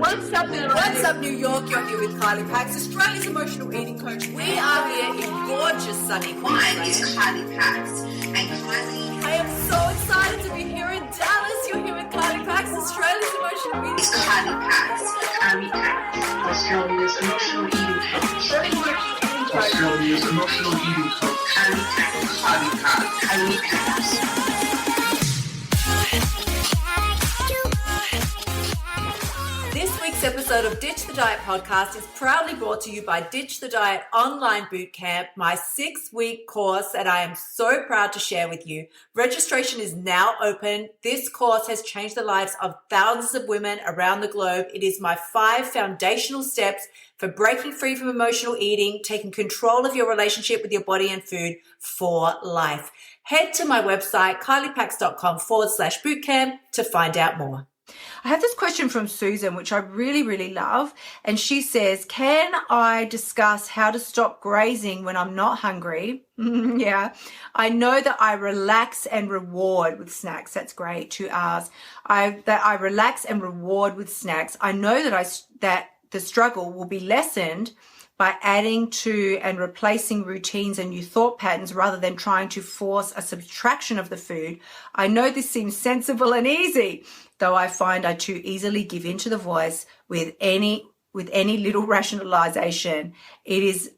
What's up, New York? You're here with Kylie Pax, Australia's emotional eating coach. We are here in gorgeous sunny Queensland. Mine is Kylie Pax, and Kylie. I am so excited to be here in Dallas. You're here with Kylie Pax, Australia's emotional eating coach. Kylie Pax, Kylie Pax, Australia's emotional eating coach. Australia's emotional eating coach. Kylie Pax, Kylie Pax, Kylie Pax. This week's episode of Ditch the Diet podcast is proudly brought to you by Ditch the Diet Online Bootcamp, my 6-week course that I am so proud to share with you. Registration is now open. This course has changed the lives of thousands of women around the globe. It is my 5 foundational steps for breaking free from emotional eating, taking control of your relationship with your body and food for life. Head to my website, kyliepax.com/bootcamp to find out more. I have this question from Susan, which I really, really love. And she says, can I discuss how to stop grazing when I'm not hungry? Yeah, I know that I relax and reward with snacks. That's great. 2 R's. That I relax and reward with snacks. I know that the struggle will be lessened by adding to and replacing routines and new thought patterns rather than trying to force a subtraction of the food. I know this seems sensible and easy, though I find I too easily give in to the voice with any little rationalization. It is,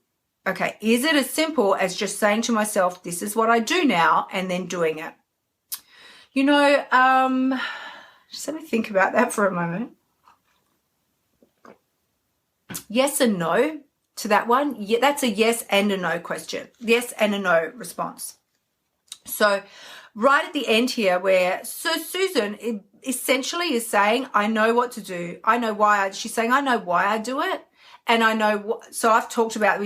okay, is it as simple as just saying to myself, this is what I do now, and then doing it? You know, just let me think about that for a moment. Yes and no. To that one, yeah, that's a yes and a no question. Yes and a no response. So right at the end here so Susan essentially is saying, I know what to do. I know why. She's saying, I know why I do it. And I know what, so we talked about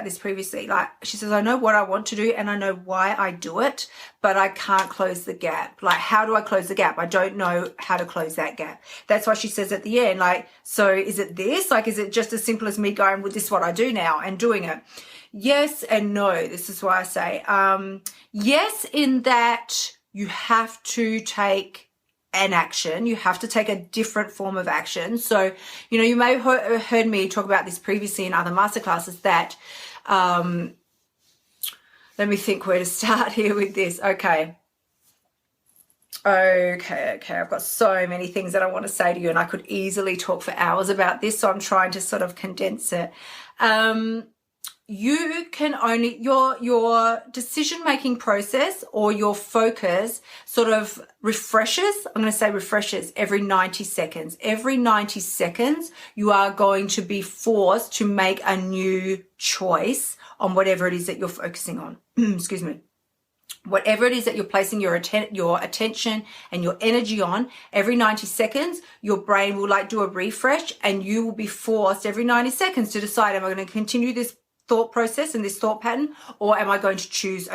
this previously. Like she says, I know what I want to do and I know why I do it, but I can't close the gap. Like, how do I close the gap? I don't know how to close that gap. That's why she says at the end, like, so is it this? Like, is it just as simple as me going, well, this is what I do now and doing it? Yes and no. This is why I say, yes, in that you have to take an action. You have to take a different form of action. So, you know, you may have heard me talk about this previously in other masterclasses that, let me think where to start here with this. Okay. I've got so many things that I want to say to you and I could easily talk for hours about this. So I'm trying to sort of condense it. You can only, your decision-making process or your focus sort of refreshes. I'm going to say refreshes every 90 seconds. Every 90 seconds, you are going to be forced to make a new choice on whatever it is that you're focusing on. Excuse me. Whatever it is that you're placing your attention and your energy on, every 90 seconds, your brain will like do a refresh and you will be forced every 90 seconds to decide, am I going to continue this thought process and this thought pattern, or am I going to choose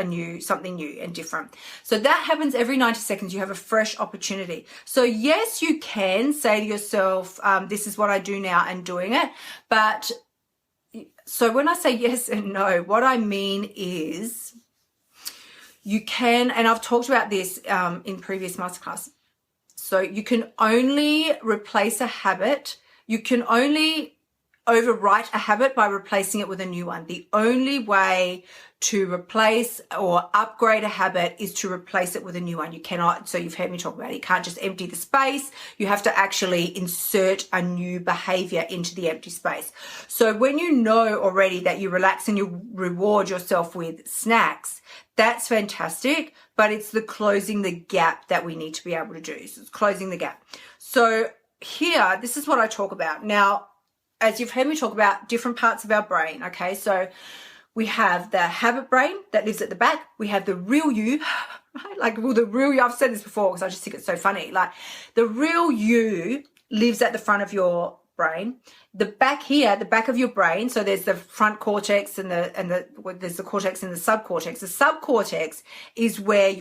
something new and different? So that happens every 90 seconds. You have a fresh opportunity. So yes, you can say to yourself, this is what I do now and doing it. But so when I say yes and no, what I mean is you can, and I've talked about this in previous masterclass. So you can only replace a habit. You can only overwrite a habit by replacing it with a new one. The only way to replace or upgrade a habit is to replace it with a new one. You cannot, so you've heard me talk about it, you can't just empty the space. You have to actually insert a new behavior into the empty space. So when you know already that you relax and you reward yourself with snacks, that's fantastic, but it's the closing the gap that we need to be able to do. So it's closing the gap. So here, this is what I talk about. Now, as you've heard me talk about different parts of our brain, okay? So we have the habit brain that lives at the back. We have the real you, right? Like, well, the real you, I've said this before because I just think it's so funny. Like, the real you lives at the front of your brain. The back here, the back of your brain, so there's the front cortex and there's the cortex and the subcortex. The subcortex is where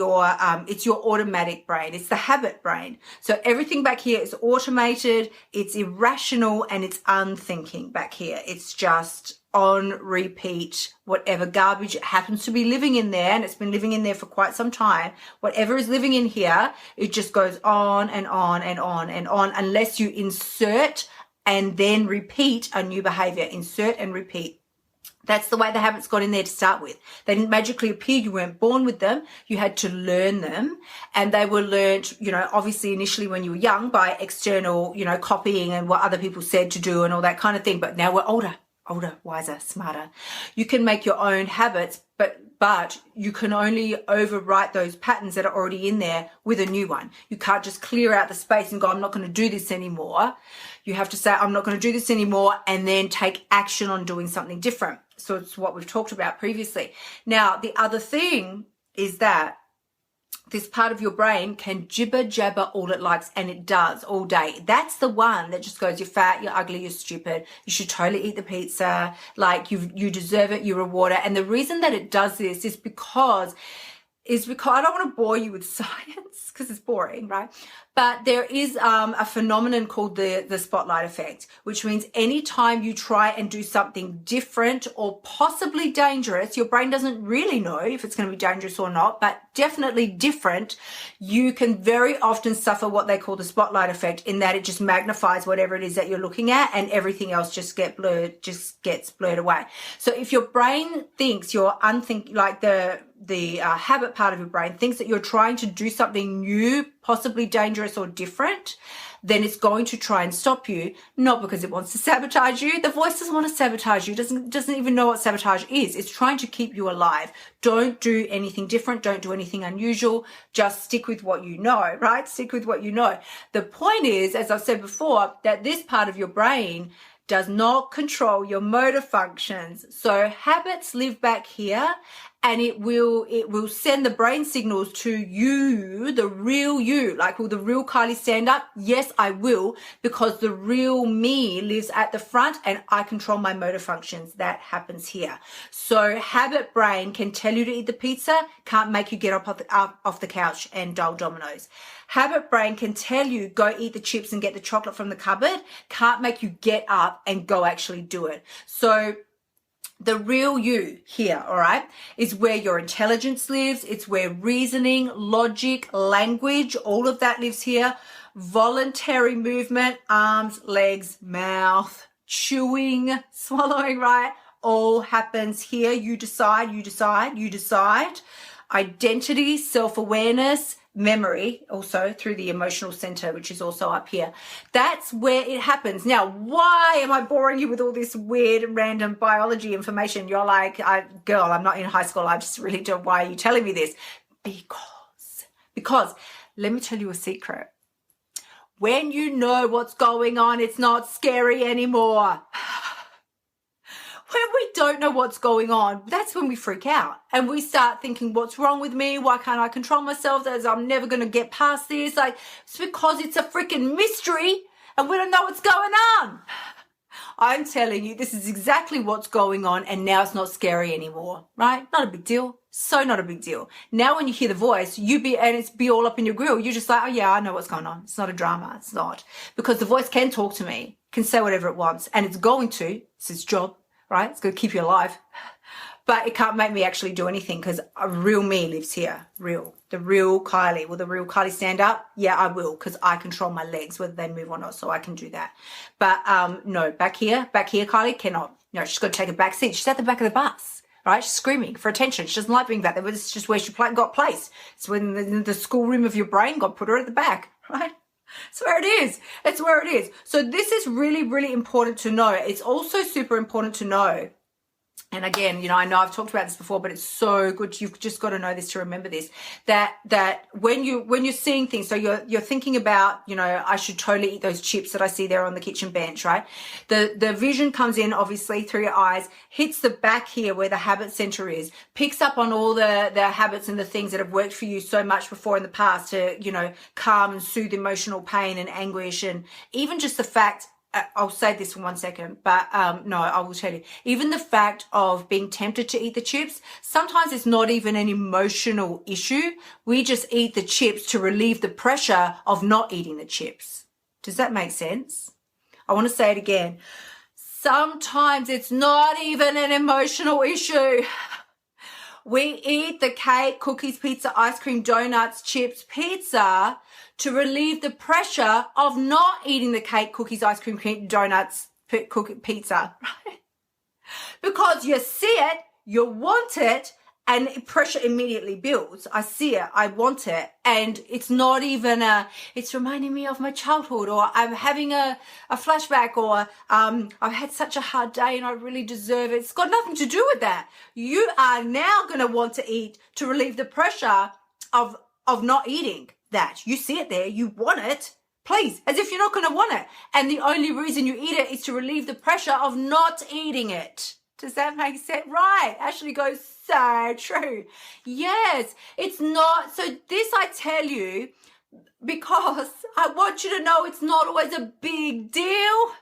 it's your automatic brain. It's the habit brain. So everything back here is automated, it's irrational, and it's unthinking back here. It's just on repeat, whatever garbage happens to be living in there, and it's been living in there for quite some time, whatever is living in here, it just goes on and on and on and on unless you insert and then repeat a new behavior. Insert and repeat. That's the way the habits got in there to start with. They didn't magically appear. You weren't born with them. You had to learn them. And they were learned, obviously initially when you were young by external, copying and what other people said to do and all that kind of thing. But now we're older, wiser, smarter. You can make your own habits, but you can only overwrite those patterns that are already in there with a new one. You can't just clear out the space and go, I'm not going to do this anymore. You have to say, I'm not going to do this anymore, and then take action on doing something different. So it's what we've talked about previously. Now, the other thing is that this part of your brain can jibber jabber all it likes, and it does all day. That's the one that just goes, you're fat, you're ugly, you're stupid, you should totally eat the pizza, like you deserve it, you reward it. And the reason that it does this is because I don't want to bore you with science because it's boring, right? But there is a phenomenon called the spotlight effect, which means anytime you try and do something different or possibly dangerous, your brain doesn't really know if it's going to be dangerous or not, but definitely different, you can very often suffer what they call the spotlight effect, in that it just magnifies whatever it is that you're looking at, and everything else just gets blurred away. So if your brain thinks you're like the habit part of your brain thinks that you're trying to do something new, possibly dangerous or different, then it's going to try and stop you, not because it wants to sabotage you. The voice doesn't want to sabotage you, doesn't even know what sabotage is. It's trying to keep you alive. Don't do anything different. Don't do anything unusual. Just stick with what you know, right? Stick with what you know. The point is, as I've said before, that this part of your brain does not control your motor functions. So habits live back here, and it will send the brain signals to you, the real you. Like, will the real Kylie stand up? Yes, I will, because the real me lives at the front and I control my motor functions. That happens here. So habit brain can tell you to eat the pizza, can't make you get up off the couch and dial dominoes. Habit brain can tell you go eat the chips and get the chocolate from the cupboard, can't make you get up and go actually do it. So the real you here, all right, is where your intelligence lives. It's where reasoning, logic, language, all of that lives here. Voluntary movement, arms, legs, mouth, chewing, swallowing, right? All happens here. You decide. Identity, self-awareness, memory, also through the emotional center, which is also up here. That's where it happens. Now, why am I boring you with all this weird random biology information? You're like, girl, I'm not in high school. I just really don't. Why are you telling me this? Because let me tell you a secret. When you know what's going on, it's not scary anymore. When we don't know what's going on, that's when we freak out and we start thinking, what's wrong with me? Why can't I control myself? As I'm never going to get past this. Like, it's because it's a freaking mystery and we don't know what's going on. I'm telling you, this is exactly what's going on, and now it's not scary anymore, right? Not a big deal. So not a big deal. Now when you hear the voice, it's be all up in your grill. You're just like, oh yeah, I know what's going on. It's not a drama. It's not. Because the voice can talk to me, can say whatever it wants, and it's going to. It's its job. Right? It's going to keep you alive. But it can't make me actually do anything, because a real me lives here. The real Kylie. Will the real Kylie stand up? Yeah, I will, because I control my legs, whether they move or not, so I can do that. But no, back here, Kylie cannot. No, she's got to take a back seat. She's at the back of the bus, right? She's screaming for attention. She doesn't like being back there, but it's just where she got placed. It's when the schoolroom of your brain put her at the back, right? It's where it is. It's where it is. So this is really, really important to know. It's also super important to know. And again, I know I've talked about this before, but it's so good. You've just got to know this to remember this, that when you're seeing things, so you're thinking about, I should totally eat those chips that I see there on the kitchen bench, right? The vision comes in obviously through your eyes, hits the back here where the habit center is, picks up on all the habits and the things that have worked for you so much before in the past to, calm and soothe emotional pain and anguish, and even just the fact, I'll say this for 1 second, but no, I will tell you. Even the fact of being tempted to eat the chips, sometimes it's not even an emotional issue. We just eat the chips to relieve the pressure of not eating the chips. Does that make sense? I want to say it again. Sometimes it's not even an emotional issue. We eat the cake, cookies, pizza, ice cream, donuts, chips, pizza to relieve the pressure of not eating the cake, cookies, ice cream, donuts, pizza, right? Because you see it, you want it, and pressure immediately builds. I see it, I want it, and it's not even it's reminding me of my childhood, or I'm having a flashback, or I've had such a hard day and I really deserve it. It's got nothing to do with that. You are now going to want to eat to relieve the pressure of not eating that. You see it there, you want it, please, as if you're not going to want it. And the only reason you eat it is to relieve the pressure of not eating it. Does that make sense? Right. Ashley goes, so true. Yes, it's not. So this I tell you because I want you to know it's not always a big deal.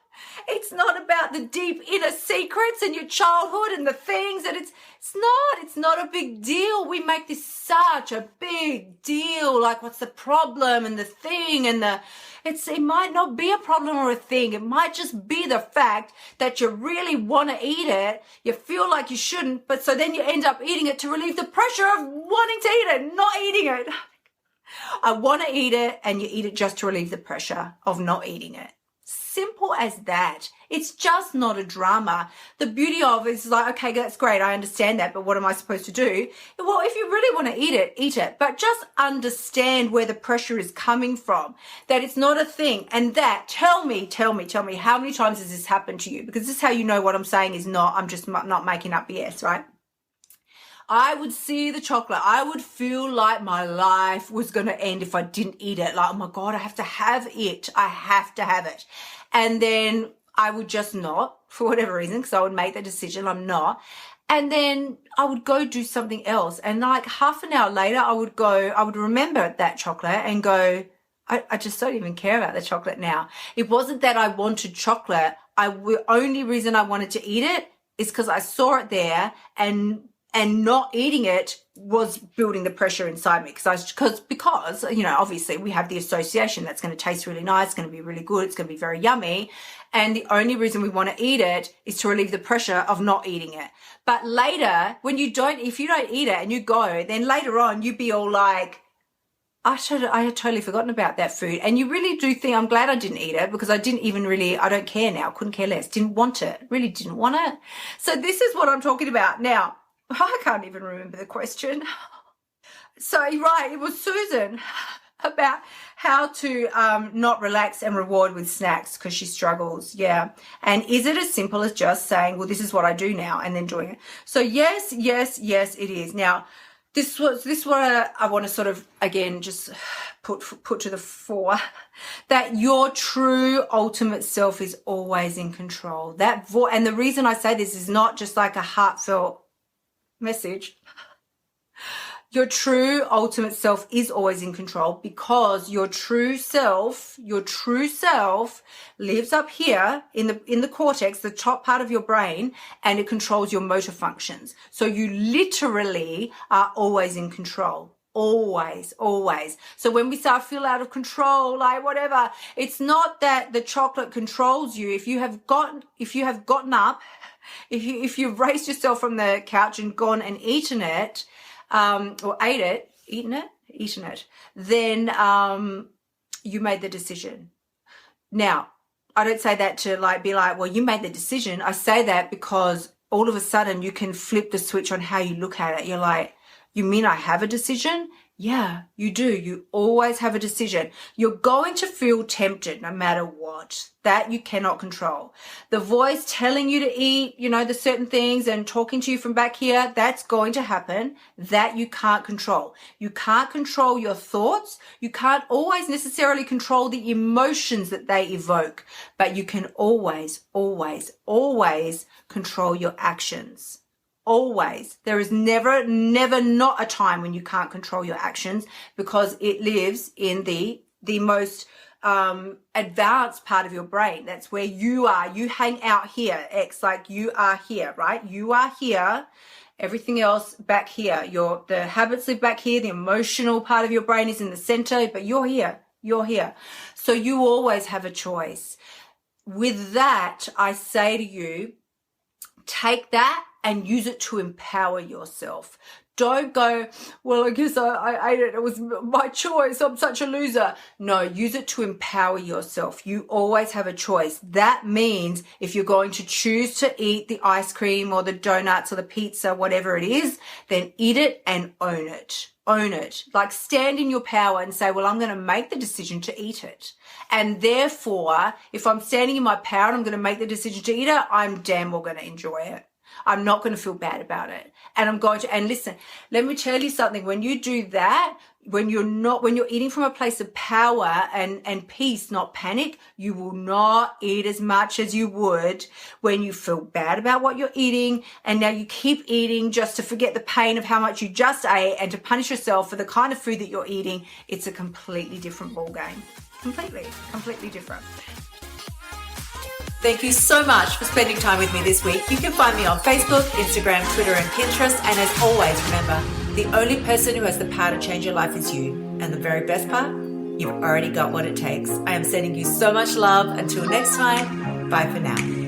It's not about the deep inner secrets and your childhood and the things that it's not a big deal. We make this such a big deal. Like, what's the problem and the thing and it might not be a problem or a thing. It might just be the fact that you really want to eat it. You feel like you shouldn't, but so then you end up eating it to relieve the pressure of wanting to eat it, not eating it. I want to eat it, and you eat it just to relieve the pressure of not eating it. Simple as that. It's just not a drama. The beauty of it is like, okay, that's great. I understand that, but what am I supposed to do? Well, if you really want to eat it, but just understand where the pressure is coming from, that it's not a thing. And that, tell me, how many times has this happened to you? Because this is how you know what I'm saying is not, I'm just not making up BS, right? I would see the chocolate. I would feel like my life was going to end if I didn't eat it. Like, oh my God, I have to have it. I have to have it. And then I would just not, for whatever reason, because I would make the decision I'm not. And then I would go do something else. And like half an hour later, I would remember that chocolate and go, I just don't even care about the chocolate now. It wasn't that I wanted chocolate. The only reason I wanted to eat it is because I saw it there, and not eating it was building the pressure inside me because you know, obviously we have the association that's going to taste really nice, it's going to be really good, it's going to be very yummy, and the only reason we want to eat it is to relieve the pressure of not eating it. But later, if you don't eat it and you go, then later on you be all like, I had totally forgotten about that food. And you really do think, I'm glad I didn't eat it, because I don't care now, couldn't care less, didn't want it, really didn't want it. So this is what I'm talking about now. I can't even remember the question. So, right, it was Susan about how to not relax and reward with snacks because she struggles. Yeah. And is it as simple as just saying, well, this is what I do now, and then doing it? So yes, it is. Now, this is what I want to sort of, again, just put to the fore, that your true ultimate self is always in control. And the reason I say this is not just like a heartfelt message. Your true ultimate self is always in control, because your true self lives up here in the cortex, the top part of your brain, and it controls your motor functions. So you literally are always in control. Always. So when we start to feel out of control, like whatever, it's not that the chocolate controls you. If you have gotten up, if you've raised yourself from the couch and gone and eaten it, or eaten it, then you made the decision. Now, I don't say that to be like, well, you made the decision. I say that because all of a sudden you can flip the switch on how you look at it. You're like, you mean I have a decision? Yeah, you do. You always have a decision. You're going to feel tempted no matter what. That you cannot control. The voice telling you to eat, the certain things and talking to you from back here, that's going to happen. That you can't control. You can't control your thoughts. You can't always necessarily control the emotions that they evoke, but you can always control your actions. Always. There is never not a time when you can't control your actions, because it lives in the most advanced part of your brain. That's where you are. You hang out here, X, like you are here, right? You are here. Everything else back here. The habits live back here. The emotional part of your brain is in the center, but you're here. So you always have a choice. With that, I say to you, take that and use it to empower yourself. Don't go, well, I guess I ate it. It was my choice. I'm such a loser. No, use it to empower yourself. You always have a choice. That means if you're going to choose to eat the ice cream or the donuts or the pizza, whatever it is, then eat it and own it. Own it. Like stand in your power and say, well, I'm going to make the decision to eat it. And therefore, if I'm standing in my power and I'm going to make the decision to eat it, I'm damn well going to enjoy it. I'm not going to feel bad about it. And I'm going to, and listen, let me tell you something. When you do that, when you're eating from a place of power and peace, not panic, you will not eat as much as you would when you feel bad about what you're eating. And now you keep eating just to forget the pain of how much you just ate and to punish yourself for the kind of food that you're eating. It's a completely different ball game. Completely different. Thank you so much for spending time with me this week. You can find me on Facebook, Instagram, Twitter, and Pinterest. And as always, remember, the only person who has the power to change your life is you. And the very best part, you've already got what it takes. I am sending you so much love. Until next time, bye for now.